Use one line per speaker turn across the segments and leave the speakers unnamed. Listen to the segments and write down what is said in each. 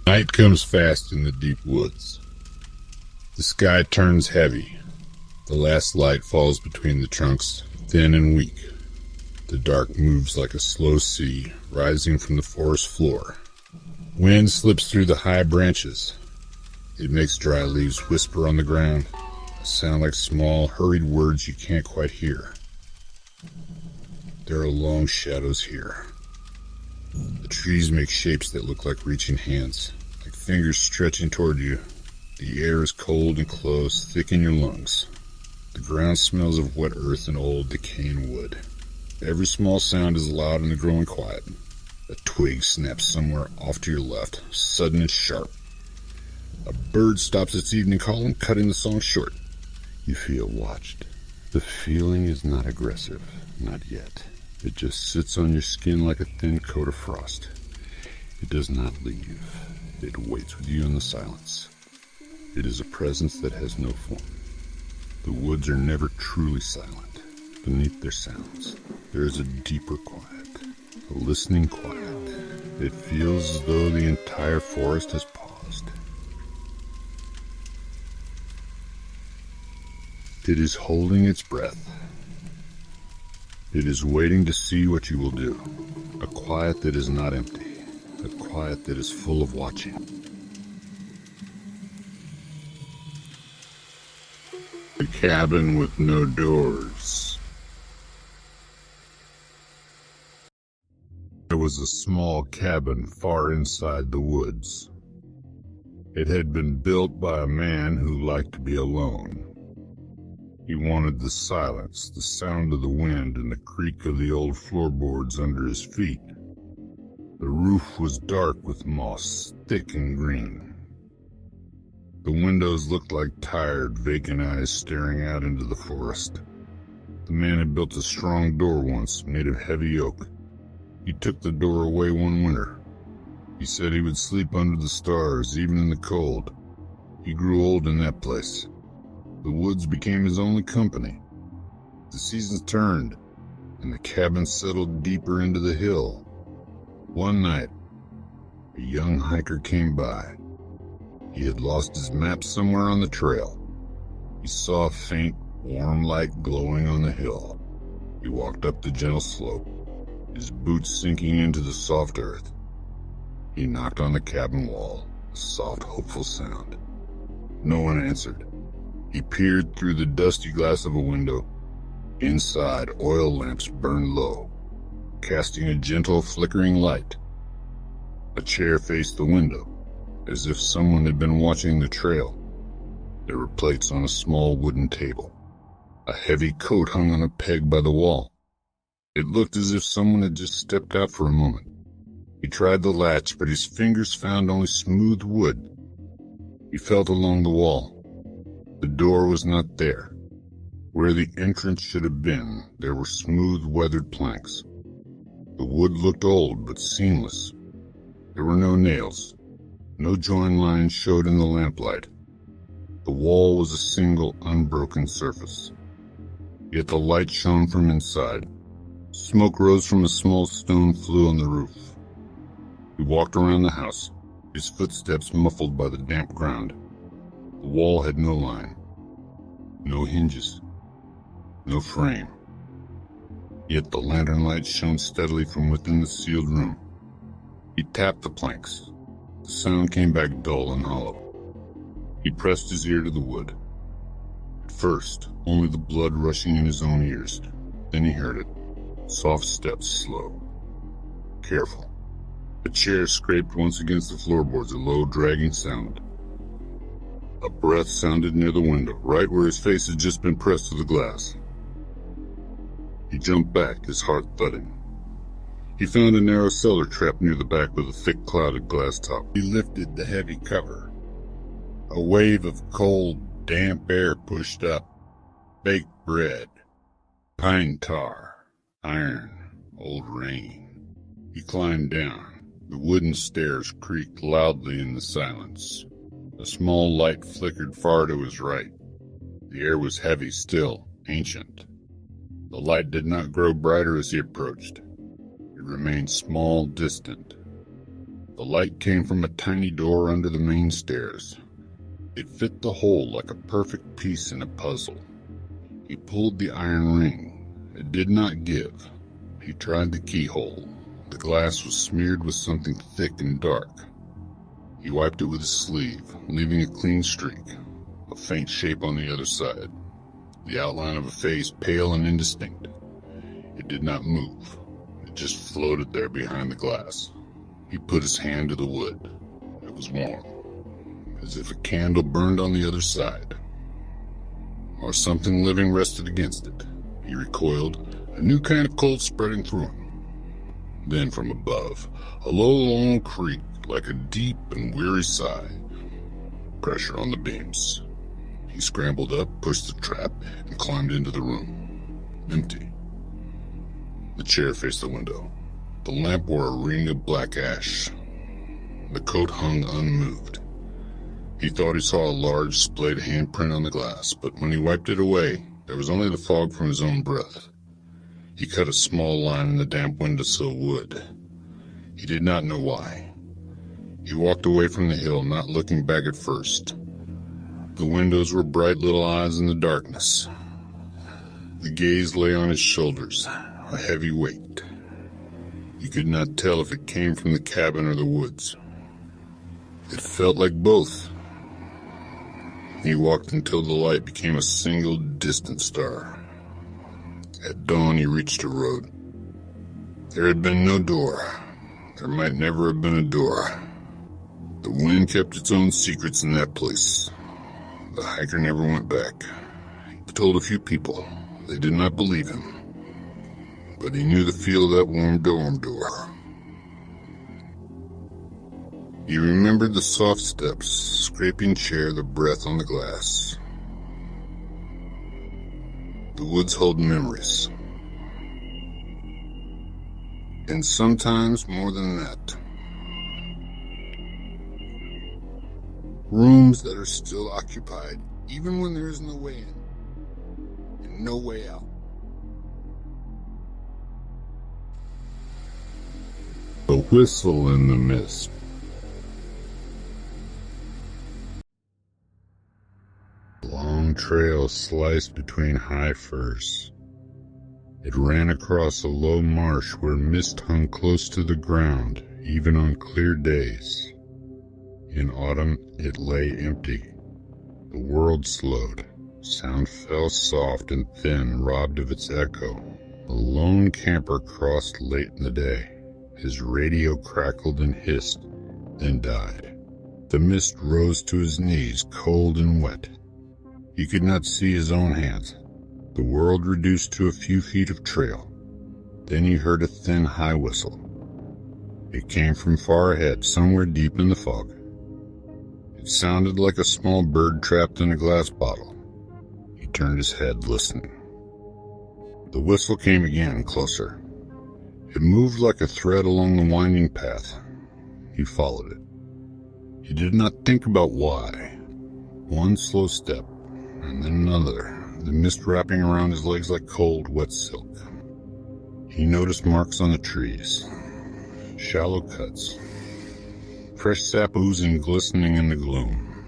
Night comes fast in the deep woods. The sky turns heavy. The last light falls between the trunks, thin and weak. The dark moves like a slow sea, rising from the forest floor. Wind slips through the high branches. It makes dry leaves whisper on the ground, a sound like small, hurried words you can't quite hear. There are long shadows here. The trees make shapes that look like reaching hands, like fingers stretching toward you. The air is cold and close, thick in your lungs. The ground smells of wet earth and old, decaying wood. Every small sound is loud in the growing quiet. A twig snaps somewhere off to your left, sudden and sharp. A bird stops its evening calling, cutting the song short. You feel watched. The feeling is not aggressive, not yet. It just sits on your skin like a thin coat of frost. It does not leave. It waits with you in the silence. It is a presence that has no form. The woods are never truly silent. Beneath their sounds, there is a deeper quiet, a listening quiet. It feels as though the entire forest has paused. It is holding its breath. It is waiting to see what you will do. A quiet that is not empty. A quiet that is full of watching. A cabin with no doors. There was a small cabin far inside the woods. It had been built by a man who liked to be alone. He wanted the silence, the sound of the wind, and the creak of the old floorboards under his feet. The roof was dark with moss, thick and green. The windows looked like tired, vacant eyes staring out into the forest. The man had built a strong door once, made of heavy oak. He took the door away one winter. He said he would sleep under the stars, even in the cold. He grew old in that place. The woods became his only company. The seasons turned, and the cabin settled deeper into the hill. One night, a young hiker came by. He had lost his map somewhere on the trail. He saw a faint, warm light glowing on the hill. He walked up the gentle slope, his boots sinking into the soft earth. He knocked on the cabin wall, a soft, hopeful sound. No one answered. He peered through the dusty glass of a window. Inside, oil lamps burned low, casting a gentle, flickering light. A chair faced the window, as if someone had been watching the trail. There were plates on a small wooden table. A heavy coat hung on a peg by the wall. It looked as if someone had just stepped out for a moment. He tried the latch, but his fingers found only smooth wood. He felt along the wall. The door was not there. Where the entrance should have been, there were smooth, weathered planks. The wood looked old, but seamless. There were no nails. No join lines showed in the lamplight. The wall was a single, unbroken surface. Yet the light shone from inside. Smoke rose from a small stone flue on the roof. He walked around the house, his footsteps muffled by the damp ground. The wall had no line, no hinges, no frame. Yet the lantern light shone steadily from within the sealed room. He tapped the planks. The sound came back dull and hollow. He pressed his ear to the wood. At first, only the blood rushing in his own ears. Then he heard it. Soft steps, slow, careful. A chair scraped once against the floorboards, a low, dragging sound. A breath sounded near the window, right where his face had just been pressed to the glass. He jumped back, his heart thudding. He found a narrow cellar trapped near the back with a thick clouded glass top. He lifted the heavy cover. A wave of cold, damp air pushed up. Baked bread, pine tar, iron, old rain. He climbed down. The wooden stairs creaked loudly in the silence. A small light flickered far to his right. The air was heavy, still, ancient. The light did not grow brighter as he approached. It remained small, distant. The The light came from a tiny door under the main stairs. It fit the hole like a perfect piece in a puzzle. He pulled the iron ring. It did not give. He tried the keyhole. The glass was smeared with something thick and dark. He wiped it with his sleeve, leaving a clean streak, a faint shape on the other side, the outline of a face pale and indistinct. It did not move. It just floated there behind the glass. He put his hand to the wood. It was warm, as if a candle burned on the other side, or something living rested against it. He recoiled, a new kind of cold spreading through him. Then from above, a low, long creak, like a deep and weary sigh. Pressure on the beams. He scrambled up, pushed the trap, and climbed into the room. Empty. The chair faced the window. The lamp wore a ring of black ash. The coat hung unmoved. He thought he saw a large, splayed handprint on the glass, but when he wiped it away, there was only the fog from his own breath. He cut a small line in the damp windowsill wood. He did not know why. He walked away from the hill, not looking back at first. The windows were bright little eyes in the darkness. The gaze lay on his shoulders, a heavy weight. He could not tell if it came from the cabin or the woods. It felt like both. He walked until the light became a single distant star. At dawn he reached a road. There had been no door. There might never have been a door. The wind kept its own secrets in that place. The hiker never went back. He told a few people. They did not believe him. But he knew the feel of that warm dorm door. He remembered the soft steps, scraping chair, the breath on the glass. The woods hold memories. And sometimes more than that. Rooms that are still occupied, even when there is no way in and no way out. The whistle in the mist. A long trail sliced between high firs. It ran across a low marsh where mist hung close to the ground, even on clear days. In autumn, it lay empty. The world slowed. Sound fell soft and thin, robbed of its echo. A lone camper crossed late in the day. His radio crackled and hissed, then died. The mist rose to his knees, cold and wet. He could not see his own hands. The world reduced to a few feet of trail. Then he heard a thin, high whistle. It came from far ahead, somewhere deep in the fog. It sounded like a small bird trapped in a glass bottle. He turned his head, listening. The whistle came again, closer. It moved like a thread along the winding path. He followed it. He did not think about why. One slow step, and then another, the mist wrapping around his legs like cold, wet silk. He noticed marks on the trees, shallow cuts, fresh sap oozing, glistening in the gloom.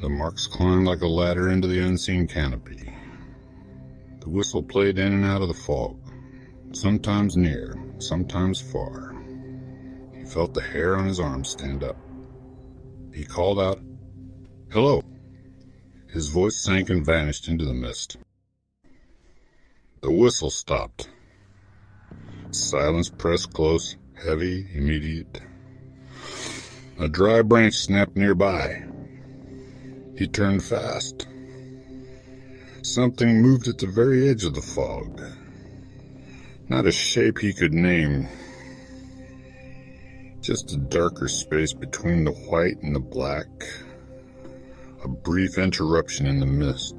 The marks climbed like a ladder into the unseen canopy. The whistle played in and out of the fog, sometimes near, sometimes far. He felt the hair on his arms stand up. He called out, "Hello." His voice sank and vanished into the mist. The whistle stopped. Silence pressed close, heavy, immediate. A dry branch snapped nearby. He turned fast. Something moved at the very edge of the fog. Not a shape he could name. Just a darker space between the white and the black. A brief interruption in the mist.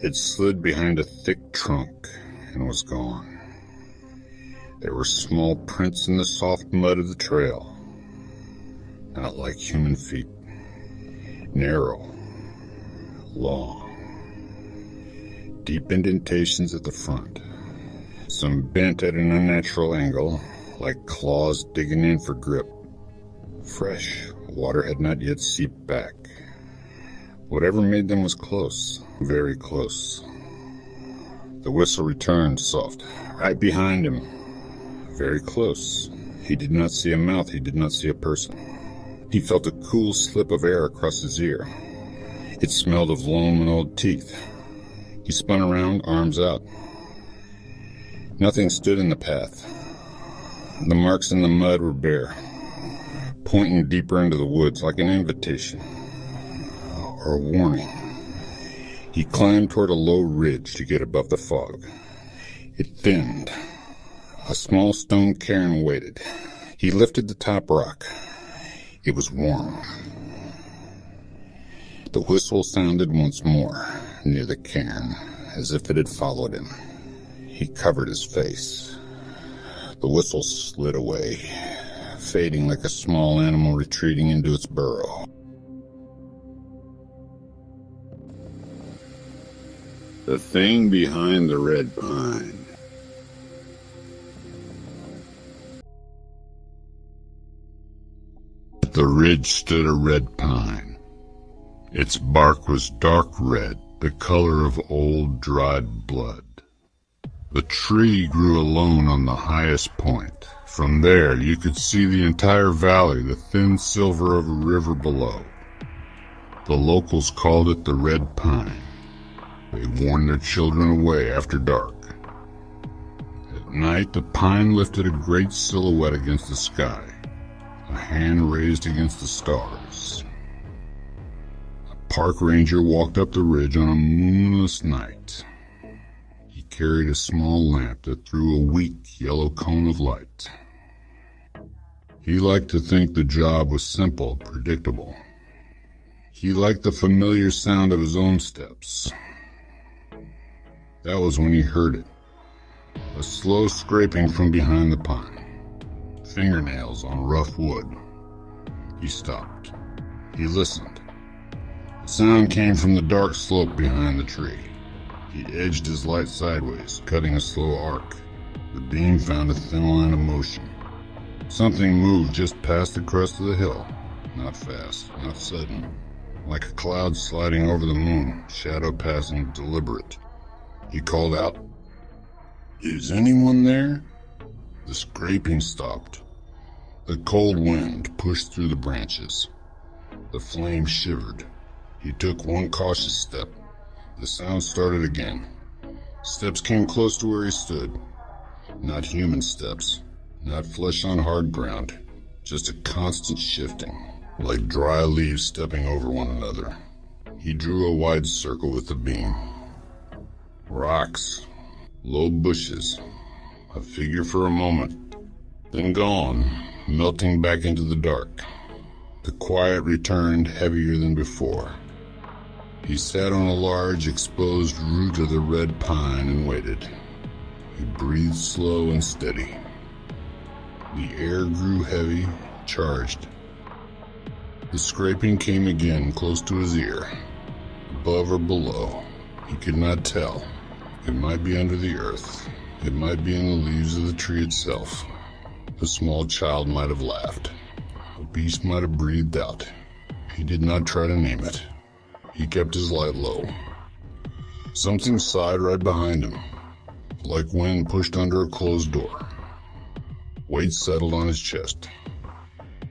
It slid behind a thick trunk and was gone. There were small prints in the soft mud of the trail. Not like human feet. Narrow. Long. Deep indentations at the front. Some bent at an unnatural angle, like claws digging in for grip. Fresh water had not yet seeped back. Whatever made them was close, very close. The whistle returned, soft, right behind him. Very close. He did not see a mouth, he did not see a person. He felt a cool slip of air across his ear. It smelled of loam and old teeth. He spun around, arms out. Nothing stood in the path. The marks in the mud were bare, pointing deeper into the woods like an invitation or a warning. He climbed toward a low ridge to get above the fog. It thinned. A small stone cairn waited. He lifted the top rock. It was warm. The whistle sounded once more near the cairn, as if it had followed him. He covered his face. The whistle slid away, fading like a small animal retreating into its burrow. The thing behind the red pine. At the ridge stood a red pine. Its bark was dark red, the color of old dried blood. The tree grew alone on the highest point. From there you could see the entire valley, the thin silver of a river below. The locals called it the Red Pine. They warned their children away after dark. At night the pine lifted a great silhouette against the sky, a hand raised against the stars. A park ranger walked up the ridge on a moonless night. He carried a small lamp that threw a weak yellow cone of light. He liked to think the job was simple, predictable. He liked the familiar sound of his own steps. That was when he heard it. A slow scraping from behind the pine. Fingernails on rough wood. He stopped. He listened. The sound came from the dark slope behind the tree. He edged his light sideways, cutting a slow arc. The beam found a thin line of motion. Something moved just past the crest of the hill. Not fast, not sudden. Like a cloud sliding over the moon, shadow passing, deliberate. He called out, "Is anyone there?" The scraping stopped. The cold wind pushed through the branches. The flame shivered. He took one cautious step. The sound started again. Steps came close to where he stood. Not human steps, not flesh on hard ground, just a constant shifting, like dry leaves stepping over one another. He drew a wide circle with the beam. Rocks, low bushes, a figure for a moment, then gone, melting back into the dark. The quiet returned heavier than before. He sat on a large exposed root of the red pine and waited. He breathed slow and steady. The air grew heavy, charged. The scraping came again, close to his ear. Above or below, he could not tell. It might be under the earth. It might be in the leaves of the tree itself. A small child might have laughed. A beast might have breathed out. He did not try to name it. He kept his light low. Something sighed right behind him, like wind pushed under a closed door. Weight settled on his chest.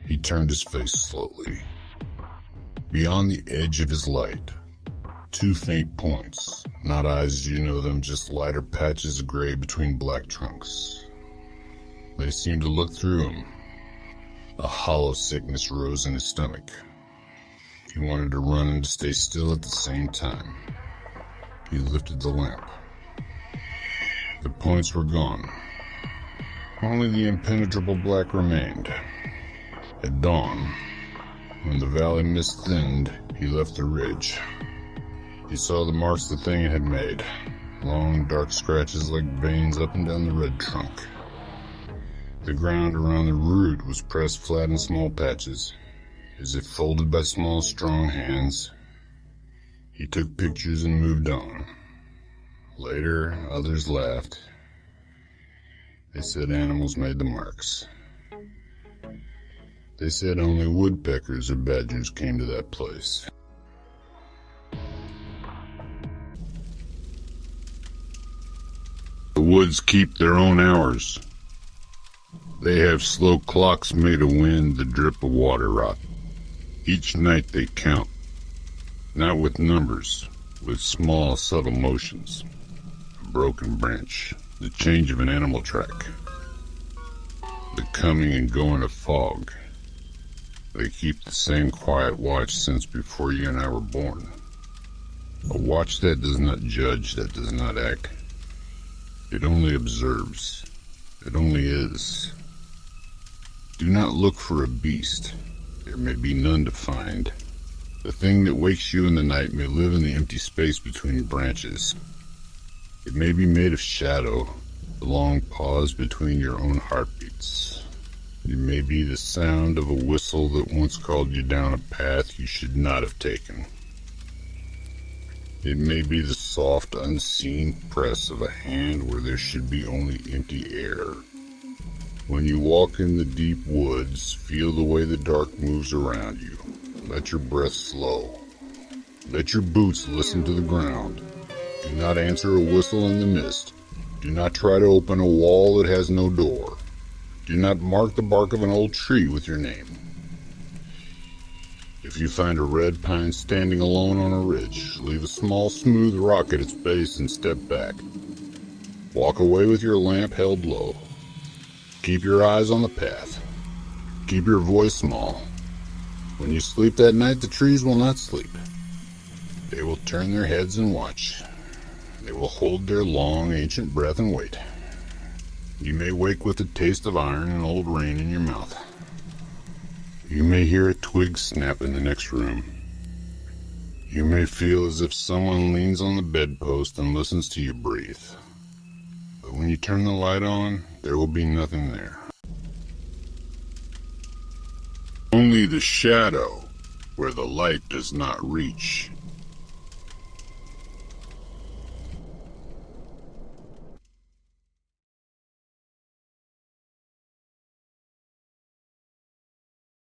He turned his face slowly. Beyond the edge of his light, two faint points, not eyes as you know them, just lighter patches of gray between black trunks. They seemed to look through him. A hollow sickness rose in his stomach. He wanted to run and to stay still at the same time. He lifted the lamp. The points were gone. Only the impenetrable black remained. At dawn, when the valley mist thinned, he left the ridge. He saw the marks the thing had made, long dark scratches like veins up and down the red trunk. The ground around the root was pressed flat in small patches, as if folded by small, strong hands. He took pictures and moved on. Later, others laughed. They said animals made the marks. They said only woodpeckers or badgers came to that place. The woods keep their own hours. They have slow clocks made of wind, the drip of water rot. Each night they count, not with numbers, with small, subtle motions. A broken branch, the change of an animal track, the coming and going of fog. They keep the same quiet watch since before you and I were born. A watch that does not judge, that does not act. It only observes. It only is. Do not look for a beast. There may be none to find. The thing that wakes you in the night may live in the empty space between branches. It may be made of shadow, the long pause between your own heartbeats. It may be the sound of a whistle that once called you down a path you should not have taken. It may be the soft, unseen press of a hand where there should be only empty air. When you walk in the deep woods, feel the way the dark moves around you. Let your breath slow. Let your boots listen to the ground. Do not answer a whistle in the mist. Do not try to open a wall that has no door. Do not mark the bark of an old tree with your name. If you find a red pine standing alone on a ridge, leave a small smooth rock at its base and step back. Walk away with your lamp held low. Keep your eyes on the path. Keep your voice small. When you sleep that night, the trees will not sleep. They will turn their heads and watch. They will hold their long, ancient breath and wait. You may wake with the taste of iron and old rain in your mouth. You may hear a twig snap in the next room. You may feel as if someone leans on the bedpost and listens to you breathe. But when you turn the light on, there will be nothing there. Only the shadow where the light does not reach.